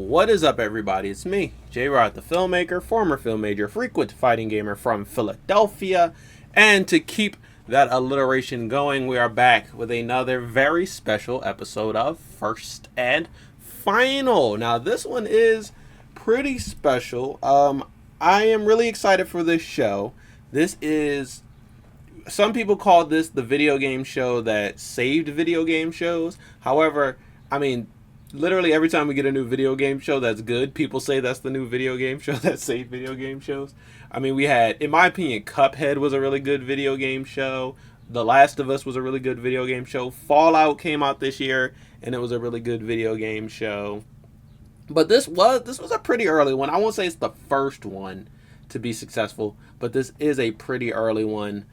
What is up, everybody? It's me, J-Rod, the filmmaker, former film major, frequent fighting gamer from Philadelphia. And to keep that alliteration going, we are back with another very special episode of First and Final. Now, this one is pretty special. I am really excited for this show. This is... Some people call this the video game show that saved video game shows. However, I mean... literally every time we get a new video game show that's good, people say that's the new video game show that saved video game shows. I mean, we had, in my opinion, Cuphead was a really good video game show. The Last of Us was a really good video game show. Fallout came out this year, and it was a really good video game show. But this was a pretty early one. I won't say it's the first one to be successful, but this is a pretty early one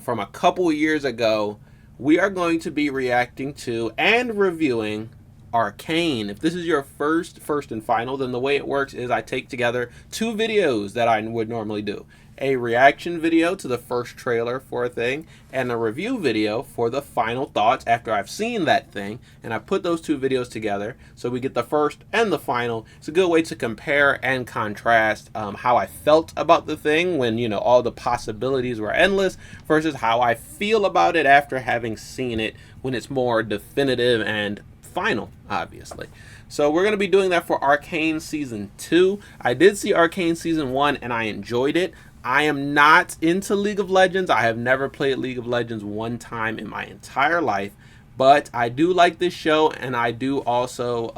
from a couple years ago. We are going to be reacting to and reviewing Arcane. If this is your first and final, then the way it works is I take together two videos that I would normally do. A reaction video to the first trailer for a thing, and a review video for the final thoughts after I've seen that thing. And I put those two videos together so we get the first and the final. It's a good way to compare and contrast how I felt about the thing when, you know, all the possibilities were endless versus how I feel about it after having seen it when it's more definitive and final, obviously. So we're going to be doing that for Arcane Season 2. I did see Arcane Season 1 and I enjoyed it. I am not into League of Legends. I have never played League of Legends one time in my entire life. But I do like this show, and I do also,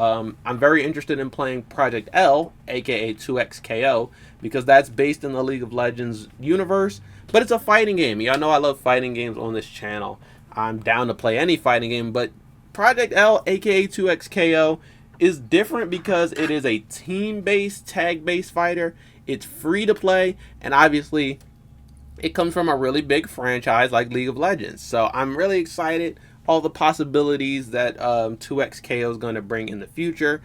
I'm very interested in playing Project L, aka 2XKO, because that's based in the League of Legends universe. But it's a fighting game. Y'all know I love fighting games on this channel. I'm down to play any fighting game, but Project L, aka 2XKO, is different because it is a team-based, tag-based fighter. It's free to play, and obviously it comes from a really big franchise like League of Legends. So I'm really excited, all the possibilities that 2XKO is going to bring in the future.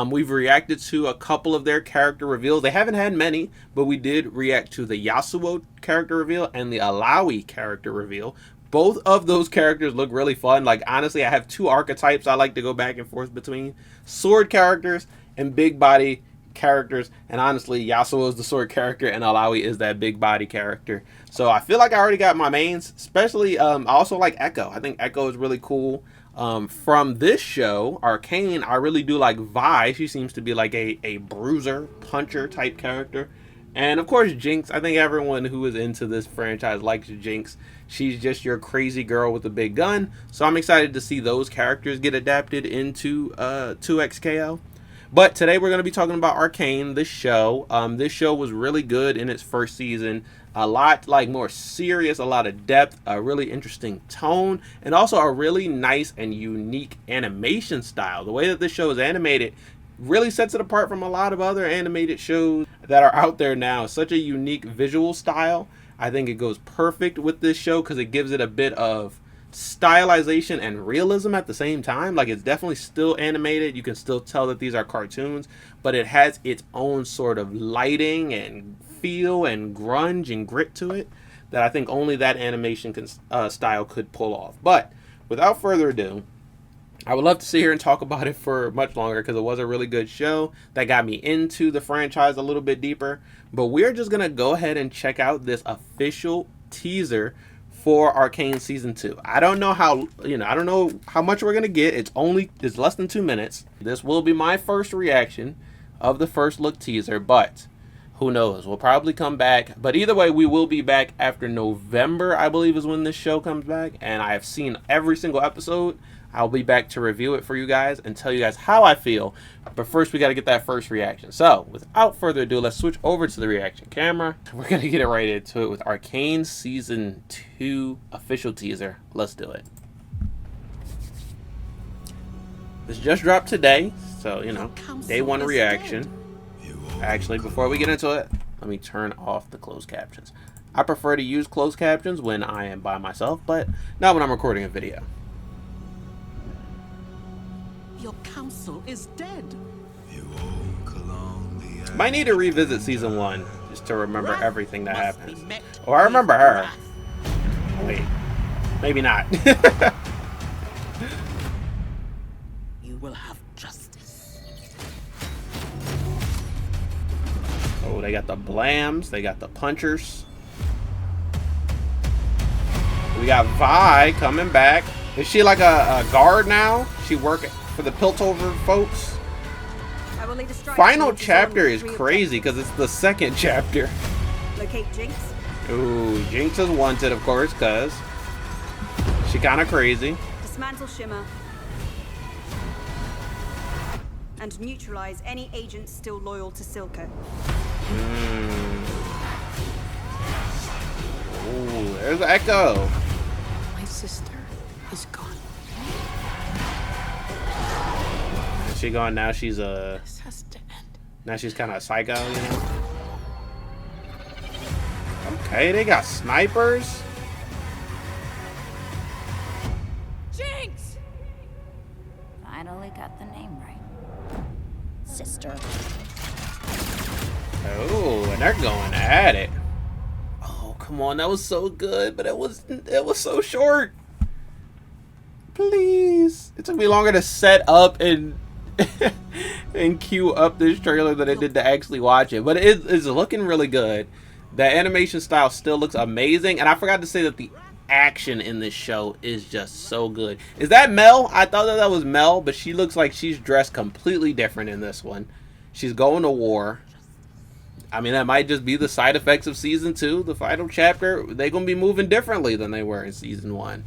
We've reacted to a couple of their character reveals. They haven't had many, but we did react to the Yasuo character reveal and the Alawi character reveal. Both of those characters look really fun. Like, honestly, I have two archetypes I like to go back and forth between. Sword characters and big body characters. And honestly, Yasuo is the sword character and Alawi is that big body character. So I feel like I already got my mains. Especially, I also like Echo. I think Echo is really cool. From this show, Arcane, I really do like Vi. She seems to be like a bruiser, puncher type character. And of course, Jinx. I think everyone who is into this franchise likes Jinx. She's just your crazy girl with a big gun. So I'm excited to see those characters get adapted into 2XKO. But today we're going to be talking about Arcane, this show. This show was really good in its first season. A lot like more serious, a lot of depth, a really interesting tone, and also a really nice and unique animation style. The way that this show is animated really sets it apart from a lot of other animated shows that are out there now. Such a unique visual style. I think it goes perfect with this show because it gives it a bit of stylization and realism at the same time. Like, it's definitely still animated. You can still tell that these are cartoons, but it has its own sort of lighting and feel and grunge and grit to it that I think only that animation style could pull off. But without further ado, I would love to sit here and talk about it for much longer because it was a really good show that got me into the franchise a little bit deeper. But we're just going to go ahead and check out this official teaser for Arcane Season 2. I don't know how, I don't know how much we're going to get. It's less than 2 minutes. This will be my first reaction of the first look teaser, but who knows? We'll probably come back. But either way, we will be back after November, I believe is when this show comes back. And I have seen every single episode. I'll be back to review it for you guys and tell you guys how I feel. But first, we got to get that first reaction. So, without further ado, let's switch over to the reaction camera. We're going to get right into it with Arcane Season 2 official teaser. Let's do it. This just dropped today, so, day one reaction. Actually, before we get into it, let me turn off the closed captions. I prefer to use closed captions when I am by myself, but not when I'm recording a video. Your council is dead. Might need to revisit Season 1 just to remember everything that happens. Oh, I remember her. Wait, maybe not. You will have justice. Oh, they got the Blams. They got the Punchers. We got Vi coming back. Is she like a guard now? She working for the Piltover folks? Final chapter is crazy because it's the second chapter. Locate Jinx. Ooh, Jinx is wanted, of course, because she kind of crazy. Dismantle Shimmer. And neutralize any agents still loyal to Silco. Ooh, there's Echo. My sister is gone. Is she gone now? She's This has to end. now she's kind of psycho, you know? Okay, they got snipers. Jinx! Finally got the name right. Sister. Oh, and they're going at it. Oh, come on, that was so good, but it was so short. Please. It took me longer to set up and and queue up this trailer than it did to actually watch it. But it is looking really good. The animation style still looks amazing, and I forgot to say that the action in this show is just so good. Is that Mel? I thought that was Mel, but she looks like she's dressed completely different in this one. She's going to war. I mean, that might just be the side effects of season 2. The final chapter, they're going to be moving differently than they were in season 1.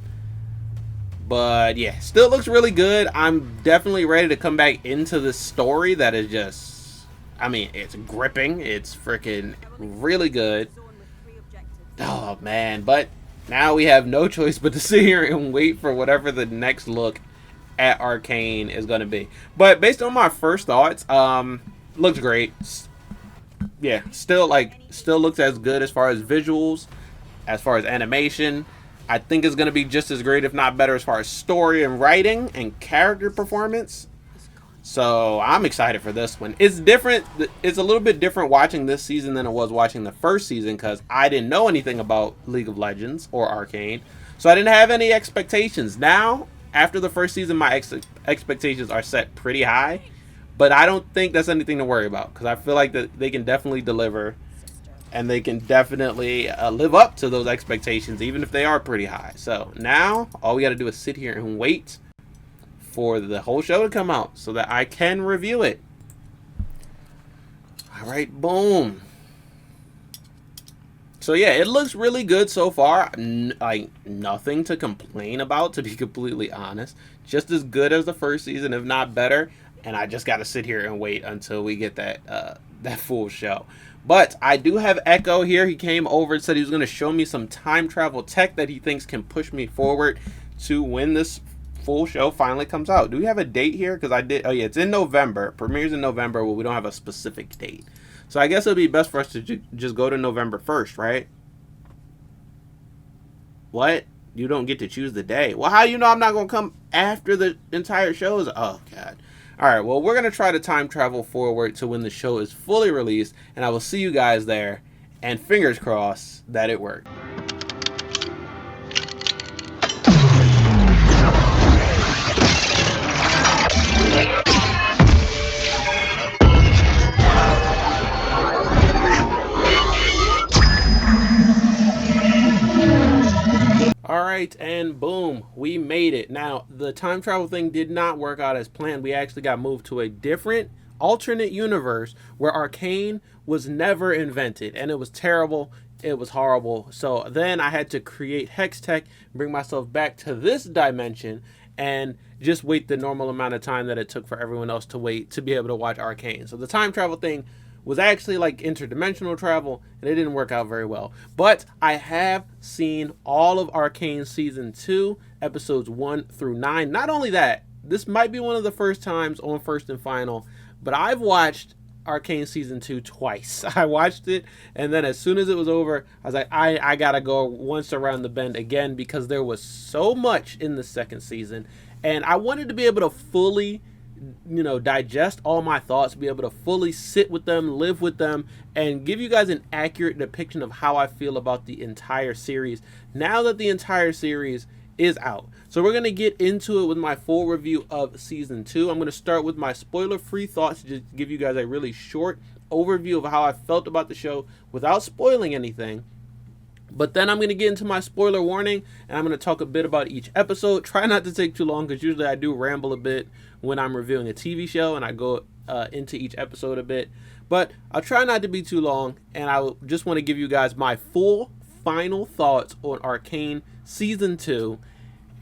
But yeah, still looks really good. I'm definitely ready to come back into this story that is just, I mean, it's gripping. It's freaking really good. Oh, man. But now we have no choice but to sit here and wait for whatever the next look at Arcane is going to be. But based on my first thoughts, looks great. Yeah, still looks as good as far as visuals, as far as animation. I think it's going to be just as great, if not better, as far as story and writing and character performance. So I'm excited for this one. It's different. It's a little bit different watching this season than it was watching the first season, because I didn't know anything about League of Legends or Arcane. So I didn't have any expectations. Now, after the first season, my expectations are set pretty high. But I don't think that's anything to worry about, because I feel like that they can definitely deliver. And they can definitely live up to those expectations, even if they are pretty high. So now, all we got to do is sit here and wait for the whole show to come out so that I can review it. All right, boom. So yeah, it looks really good so far. Like, nothing to complain about, to be completely honest. Just as good as the first season, if not better. And I just got to sit here and wait until we get that full show. But I do have Echo here. He came over and said he was going to show me some time travel tech that he thinks can push me forward to when this full show finally comes out. Do we have a date here? Because I did. Oh, yeah, it's in November. It premieres in November. Well, we don't have a specific date. So I guess it would be best for us to just go to November 1st, right? What? You don't get to choose the day. Well, how do you know I'm not going to come after the entire show is? Oh, God. All right, well, we're going to try to time travel forward to when the show is fully released, and I will see you guys there, and fingers crossed that it worked. Alright, and boom, we made it. Now, the time travel thing did not work out as planned. We actually got moved to a different alternate universe where Arcane was never invented, and it was terrible. It was horrible. So then I had to create Hex Tech, bring myself back to this dimension, and just wait the normal amount of time that it took for everyone else to wait to be able to watch Arcane. So the time travel thing was actually like interdimensional travel, and it didn't work out very well. But I have seen all of Arcane Season 2, episodes 1 through 9. Not only that, this might be one of the first times on First and Final, but I've watched Arcane Season 2 twice. I watched it, and then as soon as it was over, I was like, I gotta go once around the bend again, because there was so much in the second season, and I wanted to be able to fully digest all my thoughts, be able to fully sit with them, live with them, and give you guys an accurate depiction of how I feel about the entire series now that the entire series is out. So we're going to get into it with my full review of Season 2. I'm going to start with my spoiler-free thoughts to just give you guys a really short overview of how I felt about the show without spoiling anything. But then I'm going to get into my spoiler warning, and I'm going to talk a bit about each episode. Try not to take too long, because usually I do ramble a bit when I'm reviewing a TV show, and I go into each episode a bit. But I'll try not to be too long, and I just want to give you guys my full final thoughts on Arcane Season 2,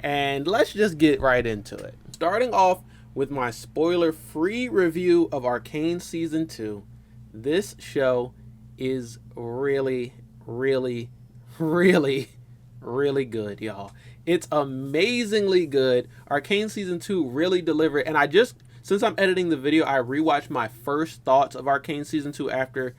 and let's just get right into it. Starting off with my spoiler-free review of Arcane Season 2, this show is really, really, really, really good, y'all. It's amazingly good. Arcane Season 2 really delivered, and since I'm editing the video, I rewatched my first thoughts of Arcane Season 2 after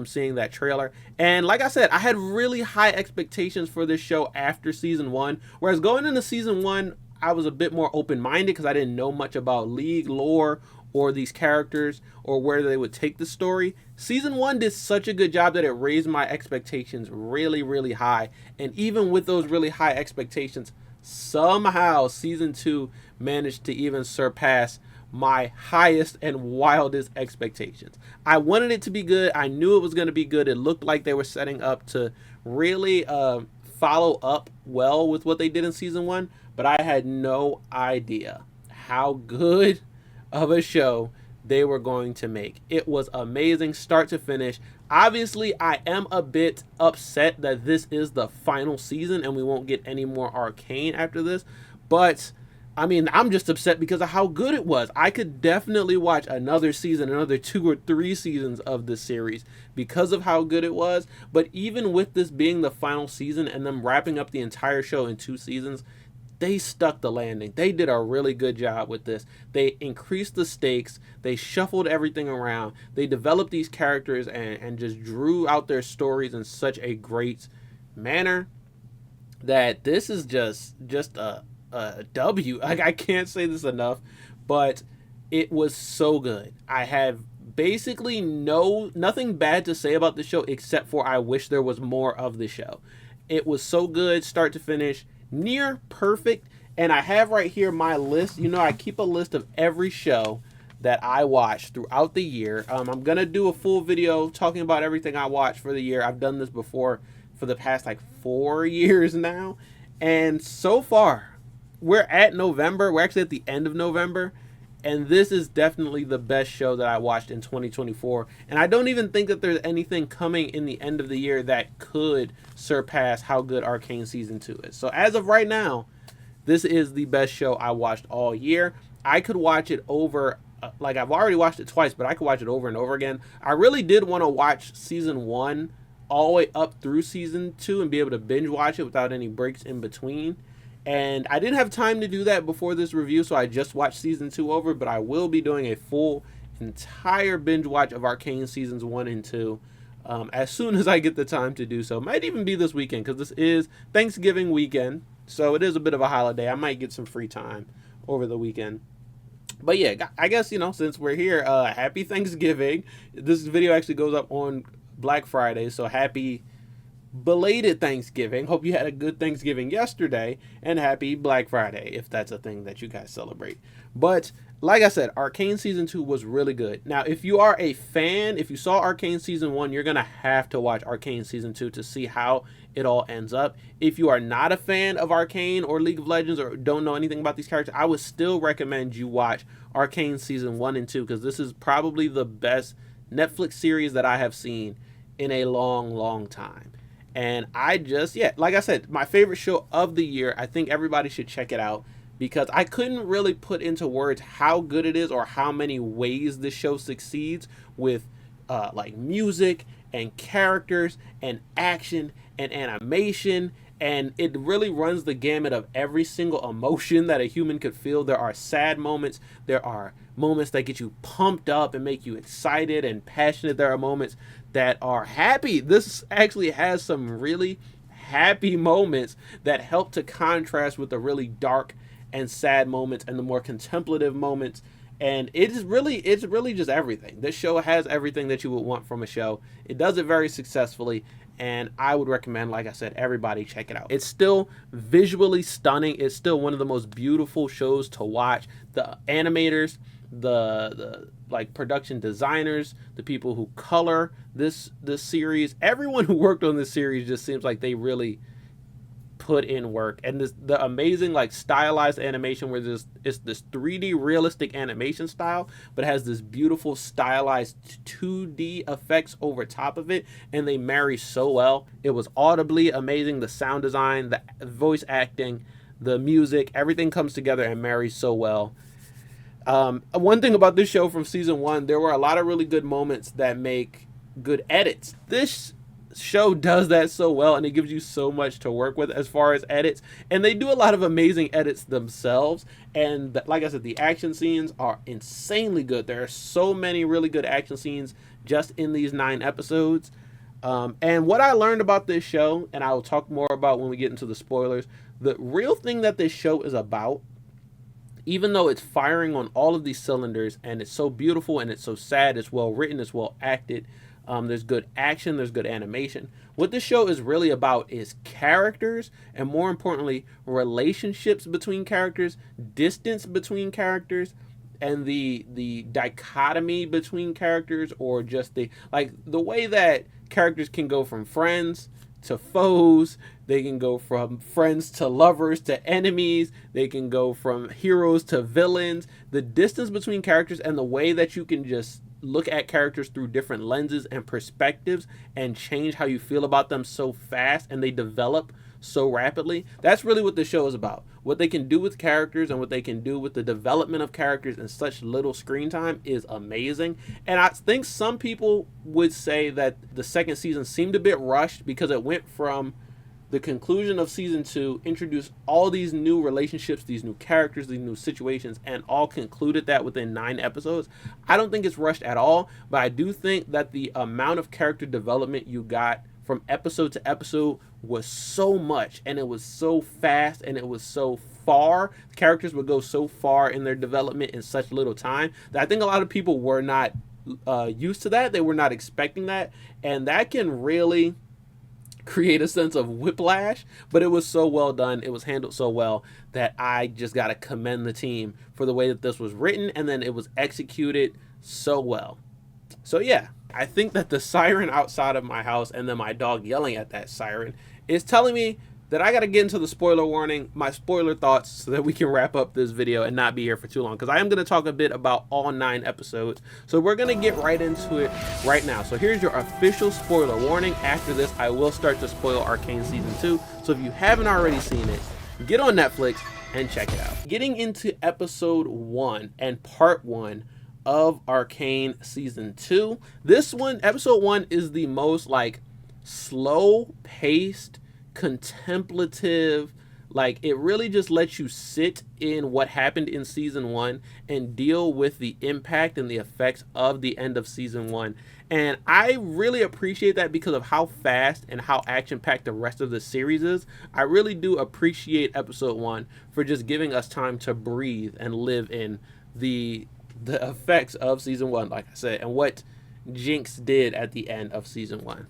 seeing that trailer. And like I said, I had really high expectations for this show after Season 1, whereas going into Season 1, I was a bit more open-minded because I didn't know much about League lore or these characters or where they would take the story. Season 1 did such a good job that it raised my expectations really, really high. And even with those really high expectations, somehow Season 2 managed to even surpass my highest and wildest expectations. I wanted it to be good. I knew it was going to be good. It looked like they were setting up to really follow up well with what they did in Season 1, but I had no idea how good of a show they were going to make. It was amazing start to finish. Obviously, I am a bit upset that this is the final season and we won't get any more Arcane after this, but I mean, I'm just upset because of how good it was. I could definitely watch another season, another 2 or 3 seasons of this series because of how good it was. But even with this being the final season and them wrapping up the entire show in 2 seasons, they stuck the landing. They did a really good job with this. They increased the stakes. They shuffled everything around. They developed these characters and just drew out their stories in such a great manner that this is just a W. I can't say this enough, but it was so good. I have basically nothing bad to say about the show except for I wish there was more of the show. It was so good, start to finish, near perfect. And I have right here my list. You know, I keep a list of every show that I watched throughout the year. I'm gonna do a full video talking about everything I watched for the year. I've done this before for the past like 4 years now, and so far we're at November. We're actually at the end of November, and this is definitely the best show that I watched in 2024. And I don't even think that there's anything coming in the end of the year that could surpass how good Arcane Season 2 is. So as of right now, this is the best show I watched all year. I could watch it over, like I've already watched it twice, but I could watch it over and over again. I really did want to watch Season 1 all the way up through Season 2 and be able to binge watch it without any breaks in between. And I didn't have time to do that before this review, so I just watched Season 2 over, but I will be doing a full entire binge watch of Arcane Seasons 1 and 2 as soon as I get the time to do so. It might even be this weekend, because this is Thanksgiving weekend, so it is a bit of a holiday. I might get some free time over the weekend. But yeah, I guess, you know, since we're here, happy Thanksgiving. This video actually goes up on Black Friday, so happy belated Thanksgiving. Hope you had a good Thanksgiving yesterday, and happy Black Friday if that's a thing that you guys celebrate. But like I said, Arcane Season 2 was really good. Now, if you are a fan, if you saw Arcane Season 1, you're gonna have to watch Arcane Season 2 to see how it all ends up. If you are not a fan of Arcane or League of Legends or don't know anything about these characters, I would still recommend you watch Arcane Season 1 and 2, because this is probably the best Netflix series that I have seen in a long time. And I just, yeah, like I said, my favorite show of the year. I think everybody should check it out, because I couldn't really put into words how good it is or how many ways this show succeeds with like music and characters and action and animation. And it really runs the gamut of every single emotion that a human could feel. There are sad moments. There are moments that get you pumped up and make you excited and passionate. There are moments that are happy. This actually has some really happy moments that help to contrast with the really dark and sad moments and the more contemplative moments. And it's really just everything. This show has everything that you would want from a show. It does it very successfully, and I would recommend, like I said, everybody check it out. It's still visually stunning. It's still one of the most beautiful shows to watch. The animators the like production designers, the people who color this series, everyone who worked on this series just seems like they really put in work. And the amazing like stylized animation where it's this 3D realistic animation style, but has this beautiful stylized 2D effects over top of it, and they marry so well. It was audibly amazing. The sound design, the voice acting, the music, everything comes together and marries so well. One thing about this show from season 1, there were a lot of really good moments that make good edits. This show does that so well, and it gives you so much to work with as far as edits, and they do a lot of amazing edits themselves. And like I said, the action scenes are insanely good. There are so many really good action scenes just in these 9 episodes. And what I learned about this show, and I will talk more about when we get into the spoilers, the real thing that this show is about, even though it's firing on all of these cylinders and it's so beautiful and it's so sad, it's well written, it's well acted, there's good action, there's good animation. What this show is really about is characters, and more importantly, relationships between characters, distance between characters, and the dichotomy between characters, or just the way that characters can go from friends to foes, they can go from friends to lovers to enemies, they can go from heroes to villains. The distance between characters and the way that you can just look at characters through different lenses and perspectives and change how you feel about them so fast, and they develop so rapidly. That's really what the show is about. What they can do with characters and what they can do with the development of characters in such little screen time is amazing. And I think some people would say that the second season seemed a bit rushed because it went from the conclusion of season 2, introduced all these new relationships, these new characters, these new situations, and all concluded that within 9 episodes. I don't think it's rushed at all, but I do think that the amount of character development you got from episode to episode was so much, and it was so fast, and it was so far. The characters would go so far in their development in such little time that I think a lot of people were not used to that. They were not expecting that, and that can really create a sense of whiplash. But it was so well done, it was handled so well, that I just gotta commend the team for the way that this was written, and then it was executed so well. So yeah, I think that the siren outside of my house and then my dog yelling at that siren is telling me that I got to get into the spoiler warning, my spoiler thoughts, so that we can wrap up this video and not be here for too long, because I am going to talk a bit about all 9 episodes. So we're going to get right into it right now. So here's your official spoiler warning. After this, I will start to spoil Arcane Season 2. So if you haven't already seen it, get on Netflix and check it out. Getting into episode 1 and part 1 of Arcane Season 2. This one, episode 1, is the most like slow-paced, contemplative, like it really just lets you sit in what happened in season 1 and deal with the impact and the effects of the end of season 1. And I really appreciate that because of how fast and how action-packed the rest of the series is. I really do appreciate episode 1 for just giving us time to breathe and live in the effects of season 1, like I said, and what Jinx did at the end of season 1.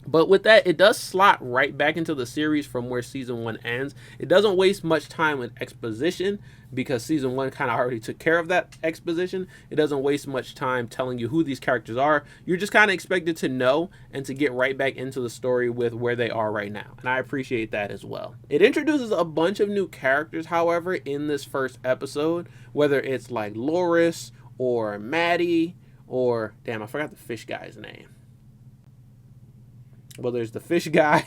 But with that, it does slot right back into the series from where season 1 ends. It doesn't waste much time with exposition because season 1 kind of already took care of that exposition. It doesn't waste much time telling you who these characters are. You're just kind of expected to know and to get right back into the story with where they are right now. And I appreciate that as well. It introduces a bunch of new characters, however, in this first episode, whether it's like Loris or Maddie or, damn, I forgot the fish guy's name. Well, there's the fish guy.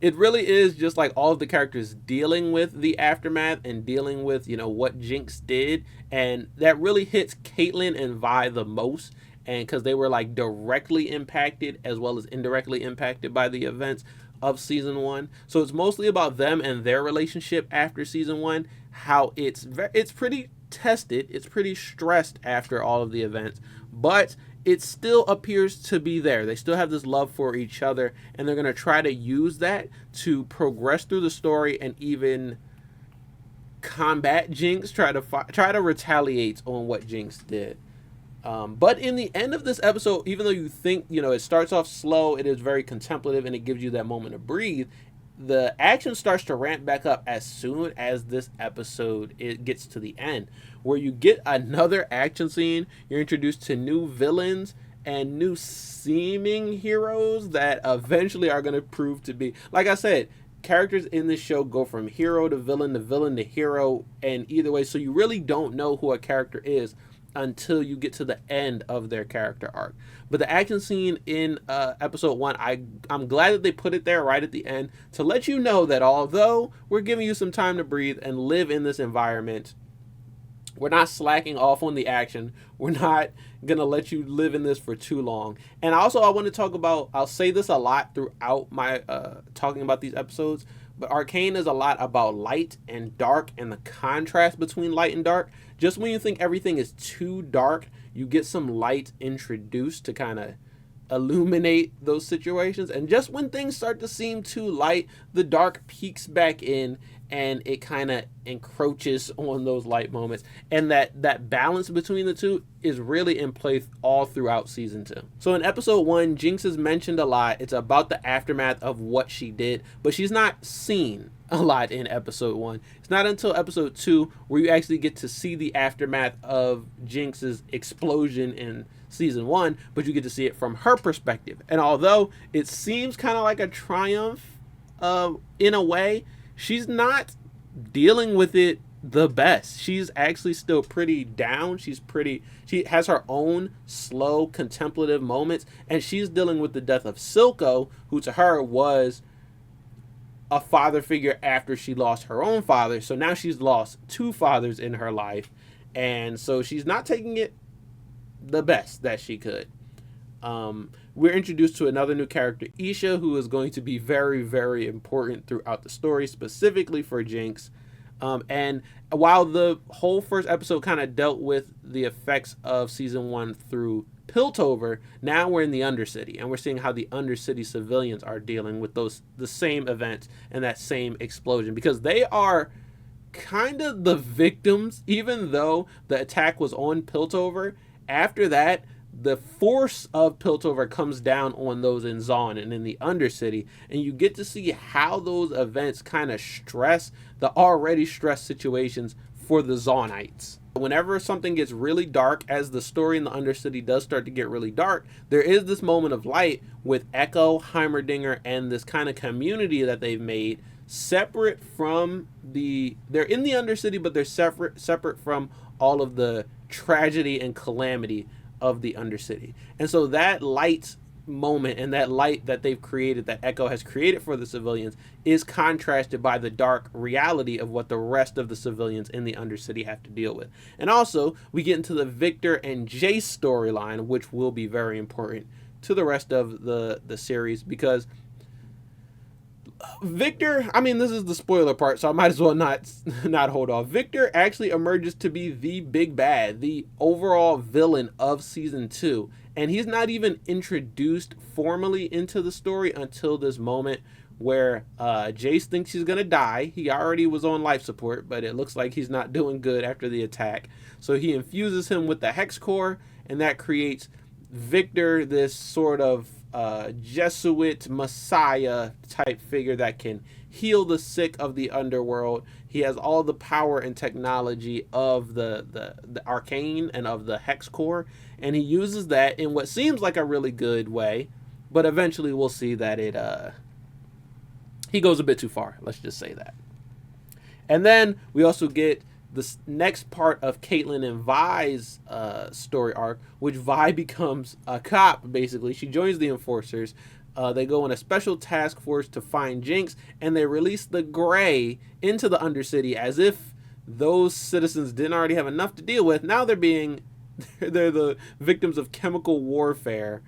It really is just like all of the characters dealing with the aftermath and dealing with, you know, what Jinx did. And that really hits Caitlyn and Vi the most. And because they were like directly impacted as well as indirectly impacted by the events of season 1. So it's mostly about them and their relationship after season 1. How it's pretty tested. It's pretty stressed after all of the events. But it still appears to be there. They still have this love for each other, and they're going to try to use that to progress through the story and even combat Jinx, try to retaliate on what Jinx did. But in the end of this episode, even though you think, you know, it starts off slow, it is very contemplative, and it gives you that moment to breathe, the action starts to ramp back up as soon as this episode it gets to the end, where you get another action scene. You're introduced to new villains and new seeming heroes that eventually are going to prove to be, like I said, characters in this show go from hero to villain to hero, and either way, so you really don't know who a character is until you get to the end of their character arc. But the action scene in episode 1, I'm glad that they put it there right at the end to let you know that although we're giving you some time to breathe and live in this environment, we're not slacking off on the action. We're not going to let you live in this for too long. And also, I want to talk about, I'll say this a lot throughout my talking about these episodes, but Arcane is a lot about light and dark and the contrast between light and dark. Just when you think everything is too dark, you get some light introduced to kind of illuminate those situations. And just when things start to seem too light, the dark peeks back in and it kind of encroaches on those light moments. And that balance between the two is really in place all throughout season 2. So in episode 1, Jinx is mentioned a lot. It's about the aftermath of what she did, but she's not seen a lot in episode 1. It's not until episode 2 where you actually get to see the aftermath of Jinx's explosion in season 1, but you get to see it from her perspective. And although it seems kind of like a triumph in a way, she's not dealing with it the best. She's actually still pretty down. She has her own slow contemplative moments, and she's dealing with the death of Silco, who to her was a father figure after she lost her own father. So now she's lost 2 fathers in her life, and so she's not taking it the best that she could. We're introduced to another new character, Isha, who is going to be very, very important throughout the story, specifically for Jinx. And while the whole first episode kind of dealt with the effects of season 1 through Piltover, now we're in the Undercity, and we're seeing how the Undercity civilians are dealing with the same events and that same explosion, because they are kind of the victims. Even though the attack was on Piltover, after that, the force of Piltover comes down on those in Zaun and in the Undercity, and you get to see how those events kind of stress the already stressed situations for the Zaunites. Whenever something gets really dark, as the story in the Undercity does start to get really dark, there is this moment of light with Echo, Heimerdinger, and this kind of community that they've made separate from they're in the Undercity, but they're separate from all of the tragedy and calamity of the Undercity. And so that light moment and that light that they've created, that Echo has created for the civilians, is contrasted by the dark reality of what the rest of the civilians in the Undercity have to deal with. And also, we get into the Victor and Jace storyline, which will be very important to the rest of the series, because Victor, I mean, this is the spoiler part, so I might as well not hold off. Victor actually emerges to be the big bad, the overall villain of season 2, and he's not even introduced formally into the story until this moment where Jace thinks he's gonna die. He already was on life support, but it looks like he's not doing good after the attack, so he infuses him with the Hex Core, and that creates Victor, this sort of Jesuit messiah type figure that can heal the sick of the underworld. He has all the power and technology of the Arcane and of the Hex Core, and he uses that in what seems like a really good way, but eventually we'll see that he goes a bit too far. Let's just say that. And then we also get this next part of Caitlyn and Vi's story arc, which Vi becomes a cop, basically. She joins the Enforcers. They go on a special task force to find Jinx, and they release the Grey into the Undercity as if those citizens didn't already have enough to deal with. Now they're the victims of chemical warfare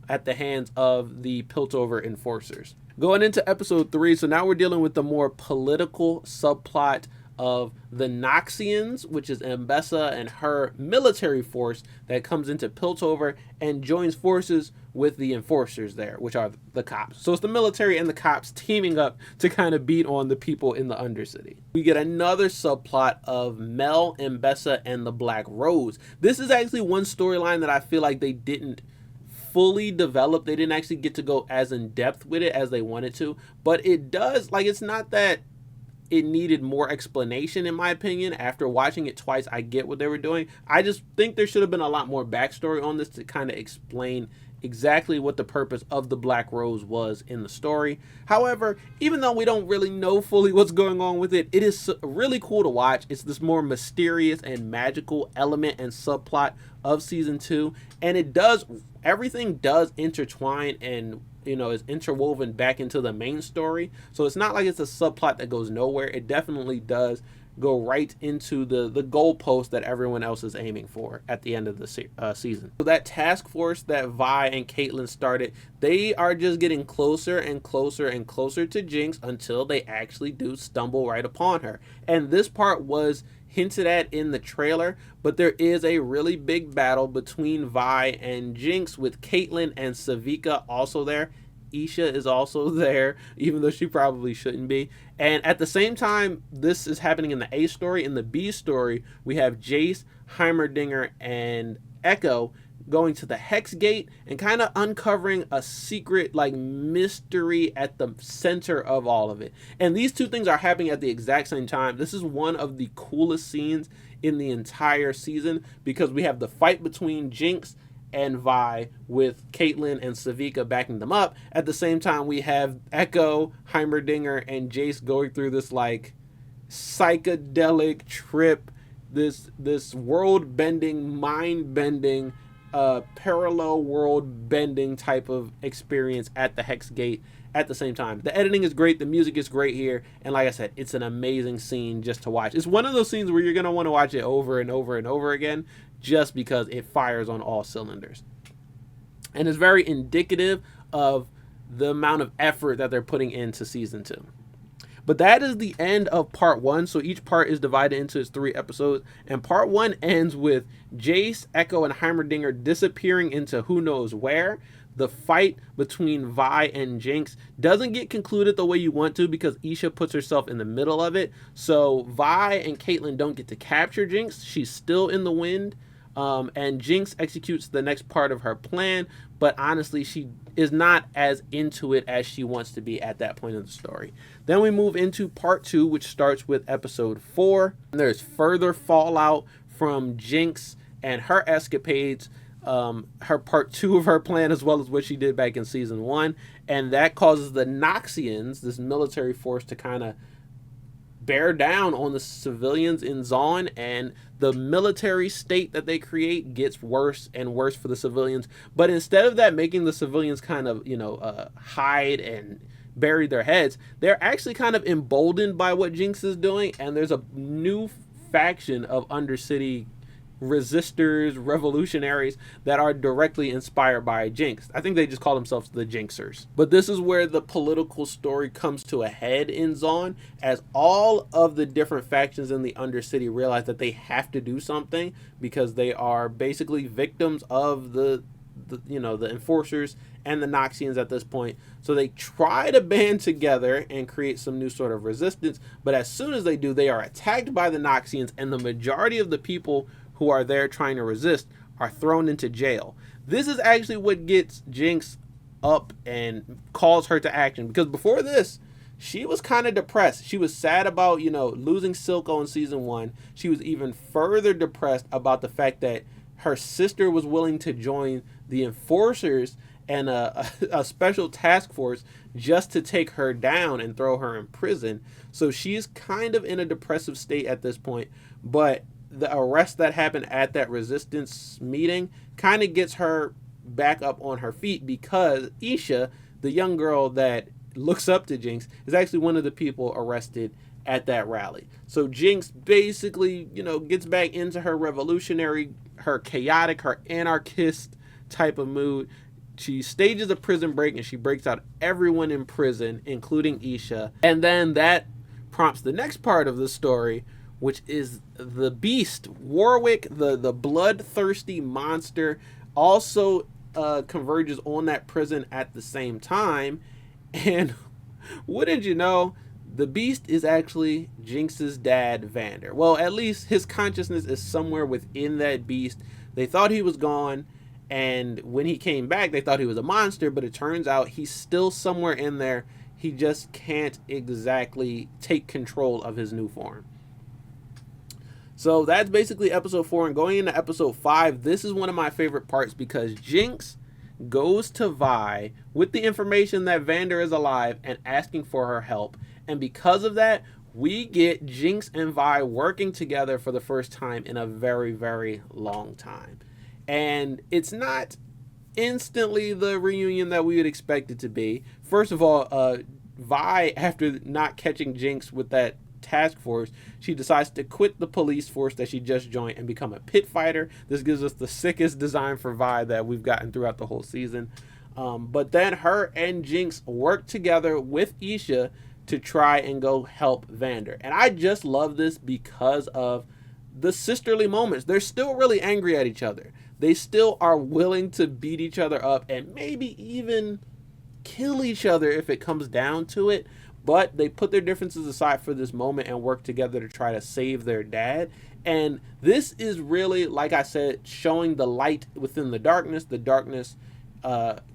at the hands of the Piltover Enforcers. Going into episode 3, so now we're dealing with the more political subplot of the Noxians, which is Mbessa and her military force that comes into Piltover and joins forces with the Enforcers there, which are the cops. So it's the military and the cops teaming up to kind of beat on the people in the Undercity. We get another subplot of Mel, Mbessa, and the Black Rose. This is actually one storyline that I feel like they didn't fully developed. They didn't actually get to go as in depth with it as they wanted to, but it does, like, it's not that it needed more explanation, in my opinion. After watching it twice, I get what they were doing. I just think there should have been a lot more backstory on this to kind of explain exactly what the purpose of the Black Rose was in the story. However, even though we don't really know fully what's going on with it, it is really cool to watch. It's this more mysterious and magical element and subplot of season 2, and everything does intertwine and is interwoven back into the main story. So it's not like it's a subplot that goes nowhere. It definitely does go right into the goalpost that everyone else is aiming for at the end of the season. So that task force that Vi and Caitlin started, they are just getting closer and closer and closer to Jinx until they actually do stumble right upon her. And this part was hinted at in the trailer, but there is a really big battle between Vi and Jinx with Caitlin and Savika also there. Isha is also there, even though she probably shouldn't be. And at the same time, this is happening in the A story. In the B story, we have Jace, Heimerdinger, and Echo going to the Hex Gate and kind of uncovering a secret, like, mystery at the center of all of it. And these two things are happening at the exact same time. This is one of the coolest scenes in the entire season, because we have the fight between Jinx and Vi with Caitlin and Savika backing them up. At the same time, we have Echo, Heimerdinger, and Jace going through this, like, psychedelic trip, this world-bending, mind-bending, parallel world bending type of experience at the Hex Gate at the same time. The editing is great, the music is great here, and like I said, it's an amazing scene just to watch. It's one of those scenes where you're going to want to watch it over and over and over again, just because it fires on all cylinders. And it's very indicative of the amount of effort that they're putting into season 2. But that is the end of part 1. So each part is divided into its 3 episodes. And part 1 ends with Jace, Echo, and Heimerdinger disappearing into who knows where. The fight between Vi and Jinx doesn't get concluded the way you want to, because Isha puts herself in the middle of it. So Vi and Caitlin don't get to capture Jinx. She's still in the wind. And Jinx executes the next part of her plan, but honestly, she is not as into it as she wants to be at that point in the story. Then we move into part 2, which starts with episode 4. There's further fallout from Jinx and her escapades, her part 2 of her plan, as well as what she did back in season 1, and that causes the Noxians, this military force, to kind of bear down on the civilians in Zaun, and the military state that they create gets worse and worse for the civilians. But instead of that making the civilians kind of, hide and bury their heads, they're actually kind of emboldened by what Jinx is doing, and there's a new faction of Undercity resistors, revolutionaries that are directly inspired by Jinx. I think they just call themselves the Jinxers. But this is where the political story comes to a head in Zaun, as all of the different factions in the Undercity realize that they have to do something, because they are basically victims of the enforcers and the Noxians at this point. So they try to band together and create some new sort of resistance, but as soon as they do, they are attacked by the Noxians, and the majority of the people who are there trying to resist are thrown into jail. This is actually what gets Jinx up and calls her to action, because before this, she was kind of depressed. She was sad about, losing Silco in season 1. She was even further depressed about the fact that her sister was willing to join the enforcers and a special task force just to take her down and throw her in prison. So she's kind of in a depressive state at this point, but the arrest that happened at that resistance meeting kind of gets her back up on her feet, because Isha, the young girl that looks up to Jinx, is actually one of the people arrested at that rally. So Jinx basically, gets back into her revolutionary, her chaotic, her anarchist type of mood. She stages a prison break, and she breaks out everyone in prison, including Isha. And then that prompts the next part of the story, which is the Beast, Warwick, the bloodthirsty monster, also converges on that prison at the same time. And wouldn't you know, the Beast is actually Jinx's dad, Vander. Well, at least his consciousness is somewhere within that Beast. They thought he was gone, And when he came back, they thought he was a monster, but it turns out he's still somewhere in there. He just can't exactly take control of his new form. So that's basically episode 4. And going into episode 5, this is one of my favorite parts because Jinx goes to Vi with the information that Vander is alive and asking for her help. And because of that, we get Jinx and Vi working together for the first time in a very, very long time. And it's not instantly the reunion that we would expect it to be. First of all, Vi, after not catching Jinx with that task force, she decides to quit the police force that she just joined and become a pit fighter. This gives us the sickest design for Vi that we've gotten throughout the whole season. But then her and Jinx work together with Isha to try and go help Vander. And I just love this because of the sisterly moments. They're still really angry at each other. They still are willing to beat each other up and maybe even kill each other if it comes down to it. But they put their differences aside for this moment and work together to try to save their dad. And this is really, like I said, showing the light within the darkness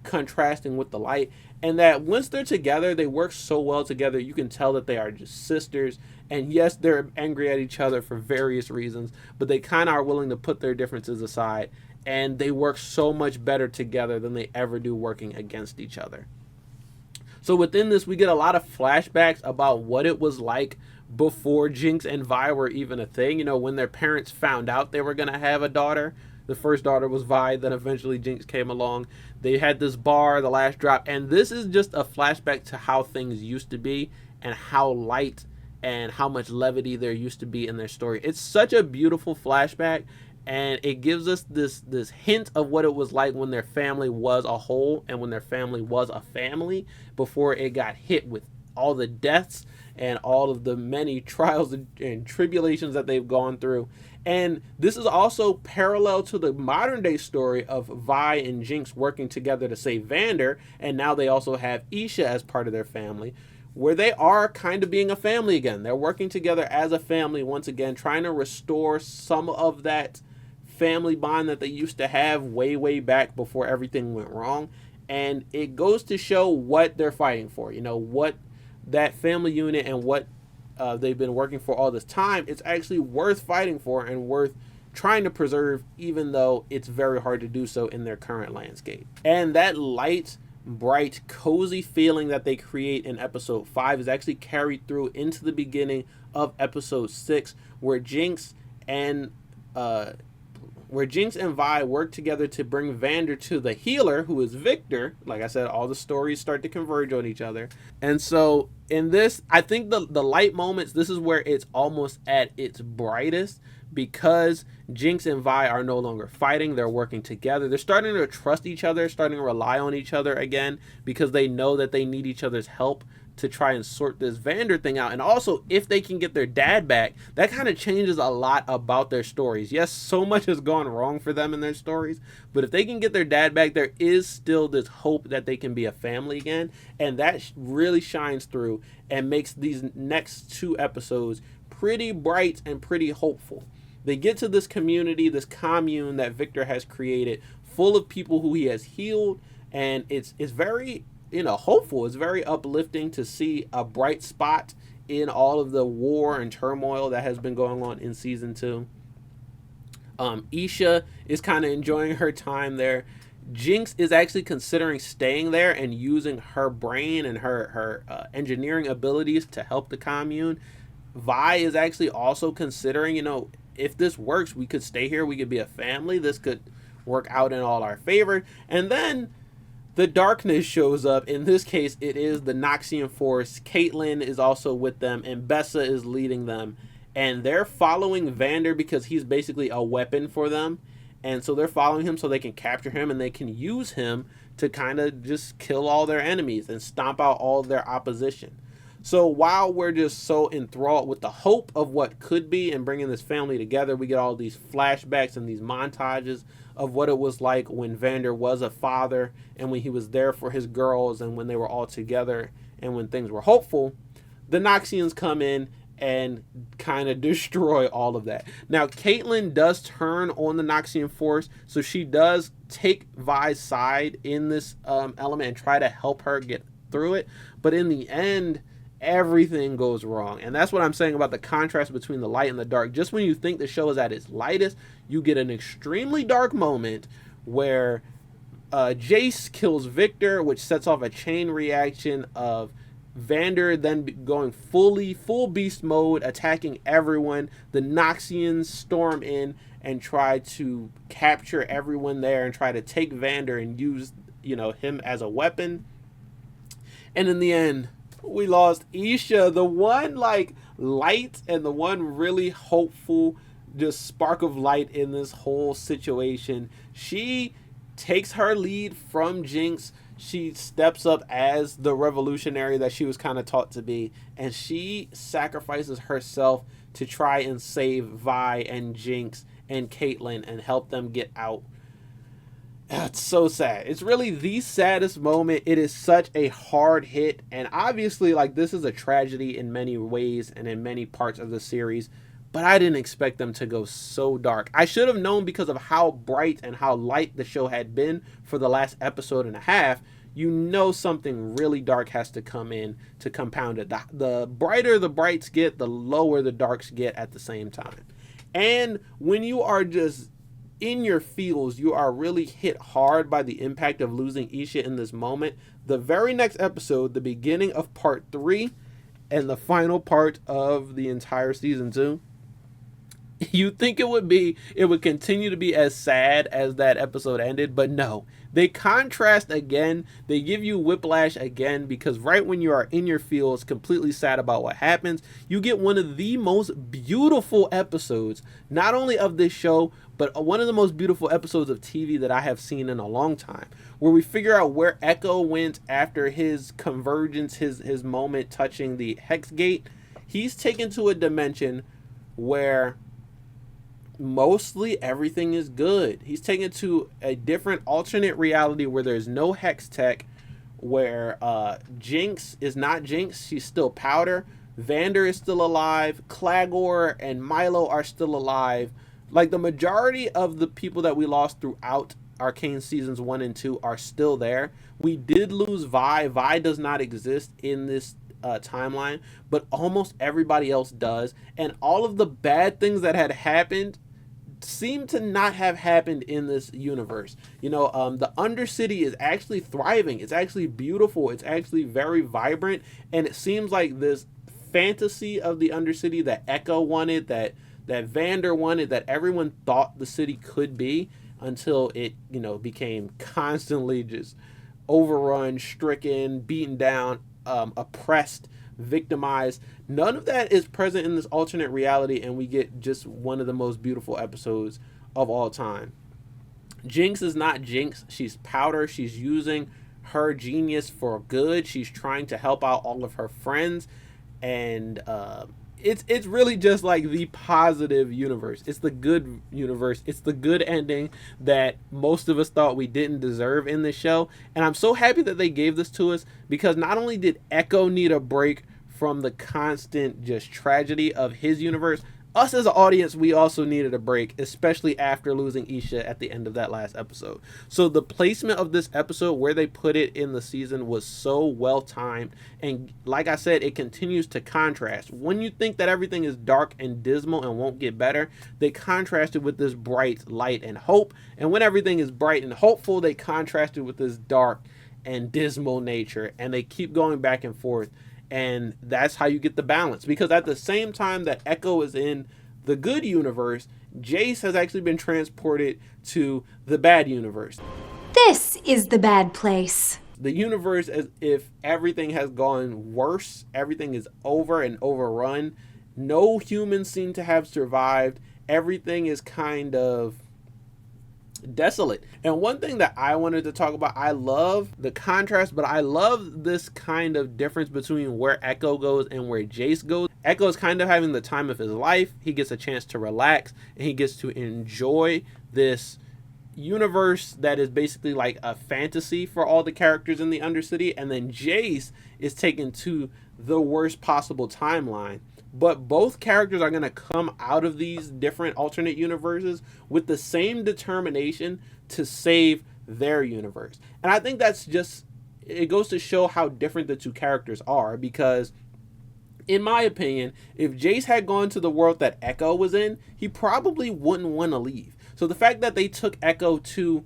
contrasting with the light. And that once they're together, they work so well together. You can tell that they are just sisters. And yes, they're angry at each other for various reasons, but they kind of are willing to put their differences aside. And they work so much better together than they ever do working against each other. So within this, we get a lot of flashbacks about what it was like before Jinx and Vi were even a thing. You know, when their parents found out they were going to have a daughter. The first daughter was Vi, then eventually Jinx came along. They had this bar, The Last Drop, and this is just a flashback to how things used to be and how light and how much levity there used to be in their story. It's such a beautiful flashback. And it gives us this hint of what it was like when their family was a whole and when their family was a family before it got hit with all the deaths and all of the many trials and tribulations that they've gone through. And this is also parallel to the modern day story of Vi and Jinx working together to save Vander. And now they also have Isha as part of their family, where they are kind of being a family again. They're working together as a family once again, trying to restore some of that family bond that they used to have way back before everything went wrong. And it goes to show what they're fighting for, you know, what that family unit and what they've been working for all this time. It's actually worth fighting for and worth trying to preserve, even though it's very hard to do so in their current landscape. And that light, bright, cozy feeling that they create in episode 5 is actually carried through into the beginning of episode 6, where Jinx and Vi work together to bring Vander to the healer, who is Victor. Like I said, all the stories start to converge on each other. And so in this, I think the light moments, this is where it's almost at its brightest, because Jinx and Vi are no longer fighting. They're working together. They're starting to trust each other, starting to rely on each other again, because they know that they need each other's help to try and sort this Vander thing out. And also, if they can get their dad back, that kind of changes a lot about their stories. Yes, so much has gone wrong for them in their stories, but if they can get their dad back, there is still this hope that they can be a family again. And that really shines through and makes these next 2 episodes pretty bright and pretty hopeful. They get to this community, this commune that Victor has created, full of people who he has healed, and it's very, you know, hopeful. It's very uplifting to see a bright spot in all of the war and turmoil that has been going on in season 2. Isha is kind of enjoying her time there. Jinx is actually considering staying there and using her brain and her engineering abilities to help the commune. Vi is actually also considering, you know, if this works, we could stay here. We could be a family. This could work out in all our favor. And then the darkness shows up. In this case, it is the Noxian Force. Caitlyn is also with them, and Bessa is leading them. And they're following Vander because he's basically a weapon for them. And so they're following him so they can capture him, and they can use him to kind of just kill all their enemies and stomp out all their opposition. So while we're just so enthralled with the hope of what could be and bringing this family together, we get all these flashbacks and these montages of what it was like when Vander was a father and when he was there for his girls and when they were all together and when things were hopeful. The Noxians come in and kind of destroy all of that. Now, Caitlyn does turn on the Noxian Force, so she does take Vi's side in this element and try to help her get through it. But in the end, everything goes wrong. And that's what I'm saying about the contrast between the light and the dark. Just when you think the show is at its lightest, you get an extremely dark moment where Jace kills Victor, which sets off a chain reaction of Vander then going full beast mode, attacking everyone. The Noxians storm in and try to capture everyone there and try to take Vander and use, him as a weapon. And in the end, we lost Isha, the one light and the one really hopeful just spark of light in this whole situation. She takes her lead from Jinx. She steps up as the revolutionary that she was kind of taught to be, and she sacrifices herself to try and save Vi and Jinx and Caitlyn and help them get out. It's so sad. It's really the saddest moment. It is such a hard hit, and obviously this is a tragedy in many ways and in many parts of the series, but I didn't expect them to go so dark. I should have known because of how bright and how light the show had been for the last episode and a half. Something really dark has to come in to compound it. The brighter the brights get, the lower the darks get at the same time. And when you are just in your feels, you are really hit hard by the impact of losing Isha in this moment. The very next episode, the beginning of part 3 and the final part of the entire season 2, you'd think it would continue to be as sad as that episode ended, but no. They contrast again. They give you whiplash again, because right when you are in your feels, completely sad about what happens, you get one of the most beautiful episodes, not only of this show, but one of the most beautiful episodes of TV that I have seen in a long time, where we figure out where Echo went after his convergence, his moment touching the Hex Gate. He's taken to a dimension where mostly everything is good. He's taken to a different alternate reality where there's no hex tech, where Jinx is not Jinx, she's still Powder. Vander is still alive. Clagor and Milo are still alive. The majority of the people that we lost throughout Arcane seasons 1 and 2 are still there. We did lose Vi. Vi does not exist in this timeline, but almost everybody else does. And all of the bad things that had happened seem to not have happened in this universe. The Undercity is actually thriving. It's actually beautiful. It's actually very vibrant. And it seems like this fantasy of the Undercity that Echo wanted, that Vander wanted, that everyone thought the city could be, until it, became constantly just overrun, stricken, beaten down, oppressed, victimized. None of that is present in this alternate reality, and we get just one of the most beautiful episodes of all time. Jinx is not Jinx. She's Powder. She's using her genius for good. She's trying to help out all of her friends, and it's really just the positive universe. It's the good universe. It's the good ending that most of us thought we didn't deserve in this show. And I'm so happy that they gave this to us, because not only did Echo need a break from the constant just tragedy of his universe, us as an audience, we also needed a break, especially after losing Isha at the end of that last episode. So the placement of this episode, where they put it in the season, was so well timed. And like I said, it continues to contrast. When you think that everything is dark and dismal and won't get better, they contrasted with this bright light and hope. And when everything is bright and hopeful, they contrasted with this dark and dismal nature. And they keep going back and forth. And that's how you get the balance, because at the same time that Echo is in the good universe, Jace has actually been transported to the bad universe. This is the bad place. The universe, as if everything has gone worse, everything is over and overrun. No humans seem to have survived. Everything is kind of desolate. And one thing that I wanted to talk about, I love the contrast, but I love this kind of difference between where Echo goes and where Jace goes. Echo is kind of having the time of his life. He gets a chance to relax, and he gets to enjoy this universe that is basically a fantasy for all the characters in the Undercity. And then Jace is taken to the worst possible timeline. but both characters are going to come out of these different alternate universes with the same determination to save their universe. And I think that's just, it goes to show how different the two characters are, because in my opinion, if Jace had gone to the world that Echo was in, he probably wouldn't want to leave. So the fact that they took Echo to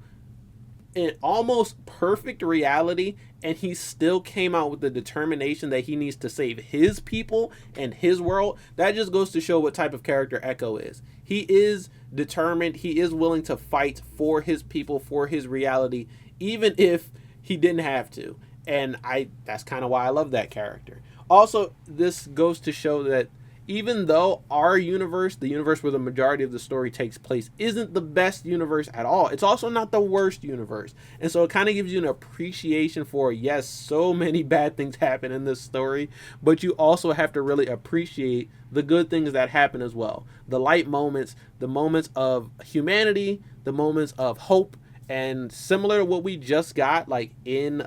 an almost perfect reality, and he still came out with the determination that he needs to save his people and his world, that just goes to show what type of character Echo is. He is determined. He is willing to fight for his people, for his reality, even if he didn't have to. And that's kind of why I love that character. Also, this goes to show that even though our universe, the universe where the majority of the story takes place, isn't the best universe at all, it's also not the worst universe. And so it kind of gives you an appreciation for, yes, so many bad things happen in this story, but you also have to really appreciate the good things that happen as well. The light moments, the moments of humanity, the moments of hope, and similar to what we just got, like in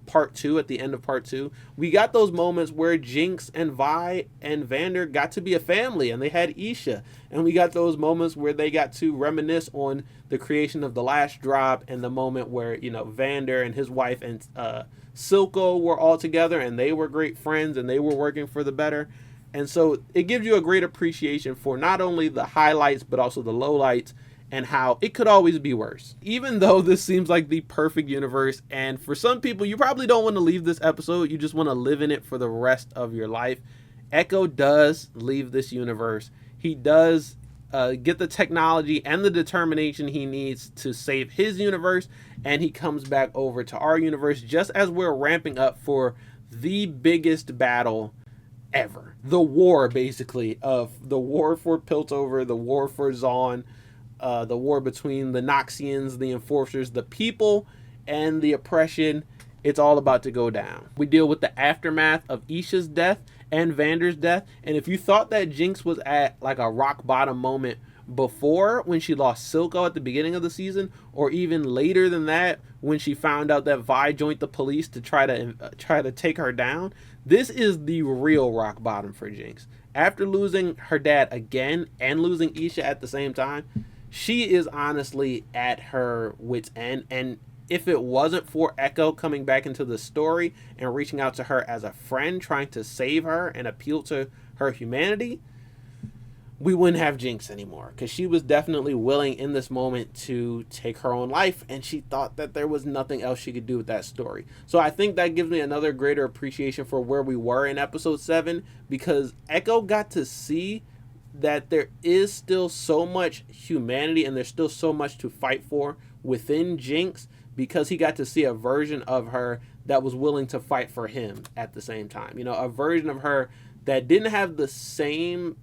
part 2, at the end of part 2, we got those moments where Jinx and Vi and Vander got to be a family, and they had Isha, and we got those moments where they got to reminisce on the creation of the last drop, and the moment where, you know, Vander and his wife and Silco were all together, and they were great friends, and they were working for the better. And so it gives you a great appreciation for not only the highlights but also the lowlights, and how it could always be worse. Even though this seems like the perfect universe, and for some people, you probably don't want to leave this episode, you just want to live in it for the rest of your life, Echo does leave this universe. He does get the technology and the determination he needs to save his universe, and he comes back over to our universe just as we're ramping up for the biggest battle ever. The war, basically, of the war for Piltover, the war for Zaun, the war between the Noxians, the Enforcers, the people, and the oppression. It's all about to go down. We deal with the aftermath of Isha's death and Vander's death. And if you thought that Jinx was at like a rock bottom moment before, when she lost Silco at the beginning of the season, or even later than that when she found out that Vi joined the police to try to take her down, this is the real rock bottom for Jinx. After losing her dad again and losing Isha at the same time, she is honestly at her wit's end. And if it wasn't for Echo coming back into the story and reaching out to her as a friend, trying to save her and appeal to her humanity, we wouldn't have Jinx anymore, because she was definitely willing in this moment to take her own life, and she thought that there was nothing else she could do with that story. So I think that gives me another greater appreciation for where we were in episode 7, because Echo got to see that there is still so much humanity and there's still so much to fight for within Jinx, because he got to see a version of her that was willing to fight for him at the same time. You know, a version of her that didn't have the same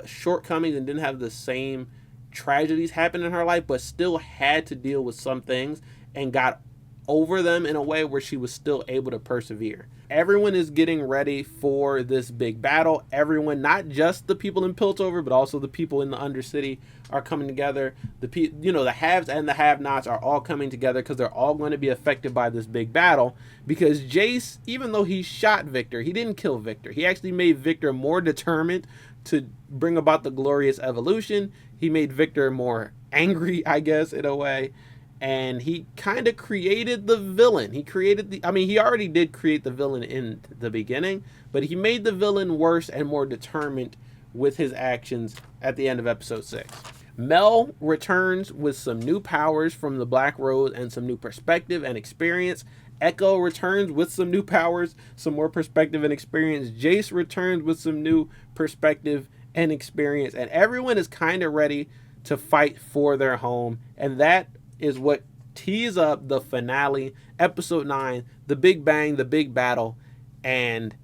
shortcomings and didn't have the same tragedies happen in her life, but still had to deal with some things and got over them in a way where she was still able to persevere. Everyone is getting ready for this big battle. Everyone, not just the people in Piltover, but also the people in the Undercity, are coming together. The haves and the have-nots are all coming together, because they're all going to be affected by this big battle. Because Jace, even though he shot Victor, he didn't kill Victor. He actually made Victor more determined to bring about the glorious evolution. He made Victor more angry, I guess, in a way. And he kind of created the villain. He already did create the villain in the beginning, but he made the villain worse and more determined with his actions at the end of episode 6. Mel returns with some new powers from the Black Rose and some new perspective and experience. Echo returns with some new powers, some more perspective and experience. Jace returns with some new perspective and experience. And everyone is kind of ready to fight for their home. And that is what tees up the finale, episode 9, the big bang, the big battle. And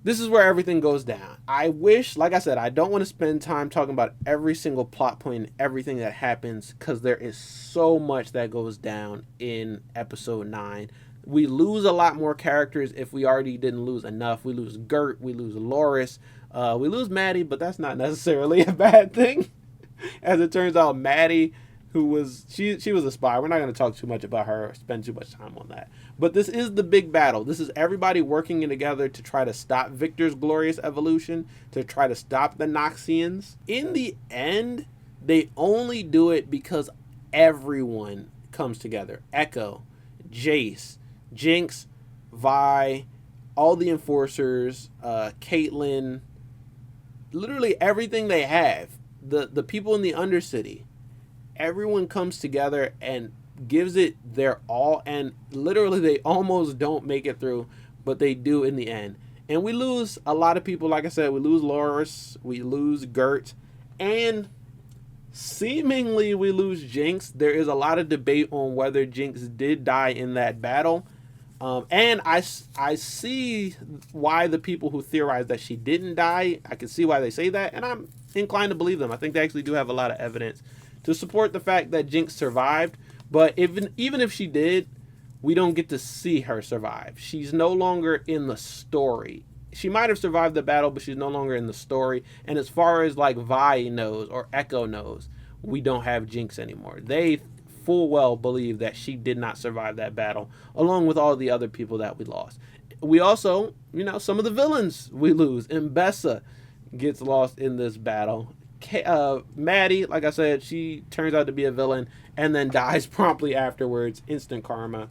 this is where everything goes down. I wish, like I said, I don't want to spend time talking about every single plot point and everything that happens, because there is so much that goes down in episode 9. We lose a lot more characters if we already didn't lose enough. We lose Gert, we lose Loris, we lose Maddie, but that's not necessarily a bad thing. As it turns out, Maddie who was she was a spy. We're not going to talk too much about her, spend too much time on that. But this is the big battle. This is everybody working together to try to stop Victor's glorious evolution, to try to stop the Noxians. In the end, they only do it because everyone comes together. Echo, Jace, Jinx, Vi, all the enforcers, Caitlyn, literally everything they have. The people in the Undercity, everyone comes together and gives it their all, and literally they almost don't make it through, but they do in the end. And we lose a lot of people. Like I said, we lose Loris, we lose Gert, and seemingly we lose Jinx. There is a lot of debate on whether Jinx did die in that battle. And I see why the people who theorize that she didn't die, I can see why they say that, and I'm inclined to believe them. I think they actually do have a lot of evidence to support the fact that Jinx survived. But even if she did, we don't get to see her survive. She's no longer in the story. She might have survived the battle, but she's no longer in the story. And as far as like Vi knows or Echo knows, we don't have Jinx anymore. They full well believe that she did not survive that battle, along with all the other people that we lost. We also, some of the villains we lose. Mbessa gets lost in this battle. Maddie, like I said, she turns out to be a villain and then dies promptly afterwards. Instant karma.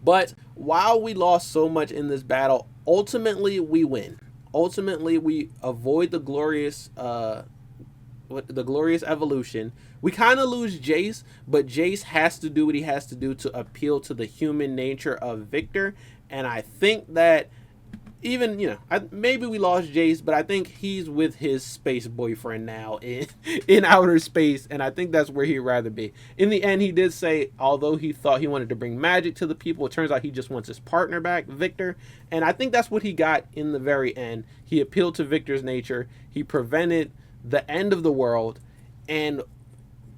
But while we lost so much in this battle, ultimately we win. Ultimately we avoid the glorious evolution. We kind of lose Jace, but Jace has to do what he has to do to appeal to the human nature of Victor. And I think that even, maybe we lost Jace, but I think he's with his space boyfriend now in outer space, and I think that's where he'd rather be. In the end, he did say, although he thought he wanted to bring magic to the people, it turns out he just wants his partner back, Victor, and I think that's what he got in the very end. He appealed to Victor's nature, he prevented the end of the world, and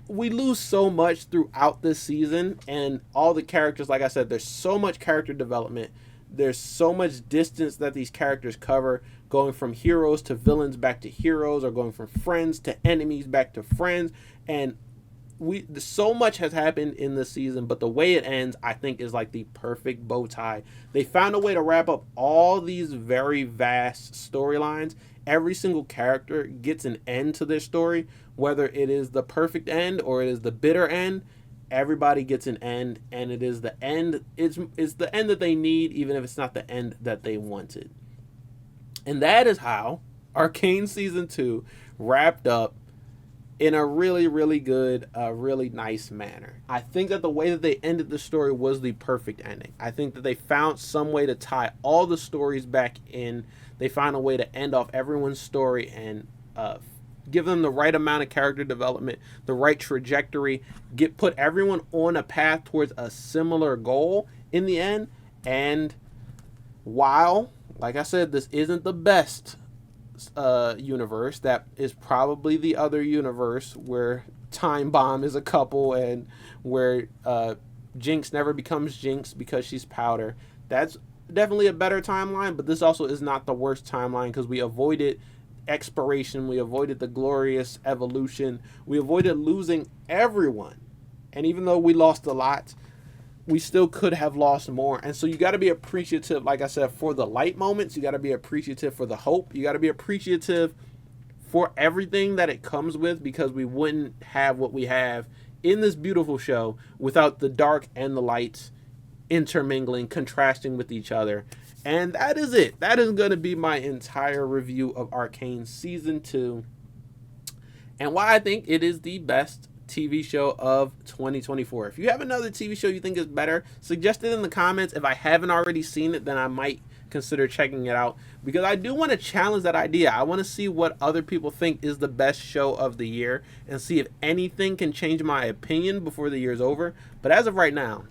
we lose so much throughout this season, and all the characters, like I said, there's so much character development. There's so much distance that these characters cover, going from heroes to villains back to heroes, or going from friends to enemies back to friends. And so much has happened in this season, but the way it ends, I think, is like the perfect bow tie. They found a way to wrap up all these very vast storylines. Every single character gets an end to their story, whether it is the perfect end or it is the bitter end. Everybody gets an end, and it is the end. It's the end that they need, even if it's not the end that they wanted. And that is how Arcane Season 2 wrapped up in a really, really good, really nice manner. I think that the way that they ended the story was the perfect ending. I think that they found some way to tie all the stories back in. They found a way to end off everyone's story and give them the right amount of character development, the right trajectory, put everyone on a path towards a similar goal in the end. And while, like I said, this isn't the best universe, that is probably the other universe where Time Bomb is a couple and where Jinx never becomes Jinx because she's powder. That's definitely a better timeline, but this also is not the worst timeline because we avoided expiration, we avoided the glorious evolution, we avoided losing everyone. And even though we lost a lot, we still could have lost more. And so you got to be appreciative, like I said, for the light moments. You got to be appreciative for the hope. You got to be appreciative for everything that it comes with, because we wouldn't have what we have in this beautiful show without the dark and the light intermingling, contrasting with each other. And that is it. That is going to be my entire review of Arcane Season 2 and why I think it is the best TV show of 2024. If you have another TV show you think is better, suggest it in the comments. If I haven't already seen it, then I might consider checking it out, because I do want to challenge that idea. I want to see what other people think is the best show of the year and see if anything can change my opinion before the year's over. But as of right now,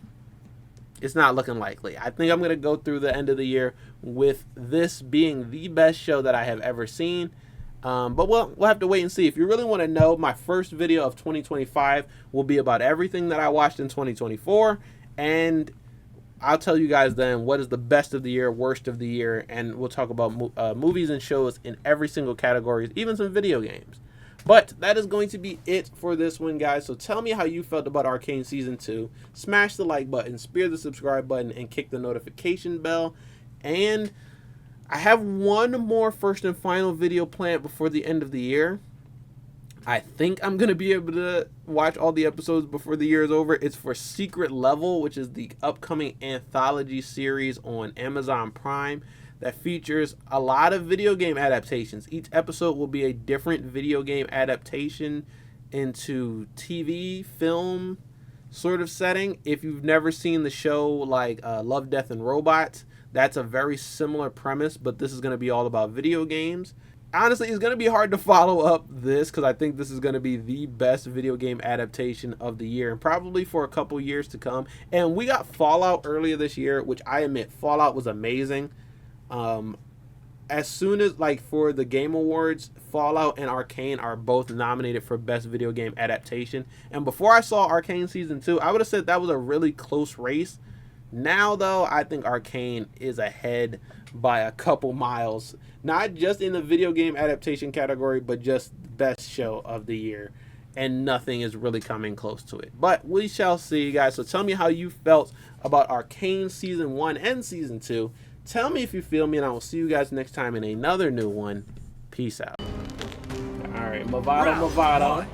it's not looking likely. I think I'm going to go through the end of the year with this being the best show that I have ever seen. But we'll have to wait and see. If you really want to know, my first video of 2025 will be about everything that I watched in 2024. And I'll tell you guys then what is the best of the year, worst of the year. And we'll talk about movies and shows in every single category, even some video games. But that is going to be it for this one, guys. So tell me how you felt about Arcane Season 2. Smash the like button, spear the subscribe button, and kick the notification bell. And I have one more first and final video planned before the end of the year. I think I'm going to be able to watch all the episodes before the year is over. It's for Secret Level, which is the upcoming anthology series on Amazon Prime that features a lot of video game adaptations. Each episode will be a different video game adaptation into TV, film sort of setting. If you've never seen the show like Love, Death, and Robots, that's a very similar premise, but this is going to be all about video games. Honestly, it's going to be hard to follow up this because I think this is going to be the best video game adaptation of the year and probably for a couple years to come. And we got Fallout earlier this year, which I admit Fallout was amazing. As soon as, like, for the Game Awards, Fallout and Arcane are both nominated for Best Video Game Adaptation. And before I saw Arcane Season 2, I would have said that was a really close race. Now, though, I think Arcane is ahead by a couple miles. Not just in the video game adaptation category, but just best show of the year. And nothing is really coming close to it. But we shall see, guys. So tell me how you felt about Arcane Season 1 and Season 2. Tell me if you feel me, and I will see you guys next time in another new one. Peace out. All right, Movado.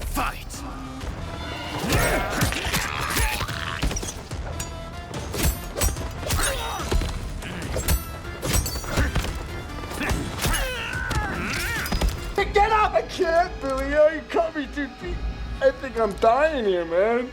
Fight! Get up! I can't, Billy. You cut me too deep. I think I'm dying here, man.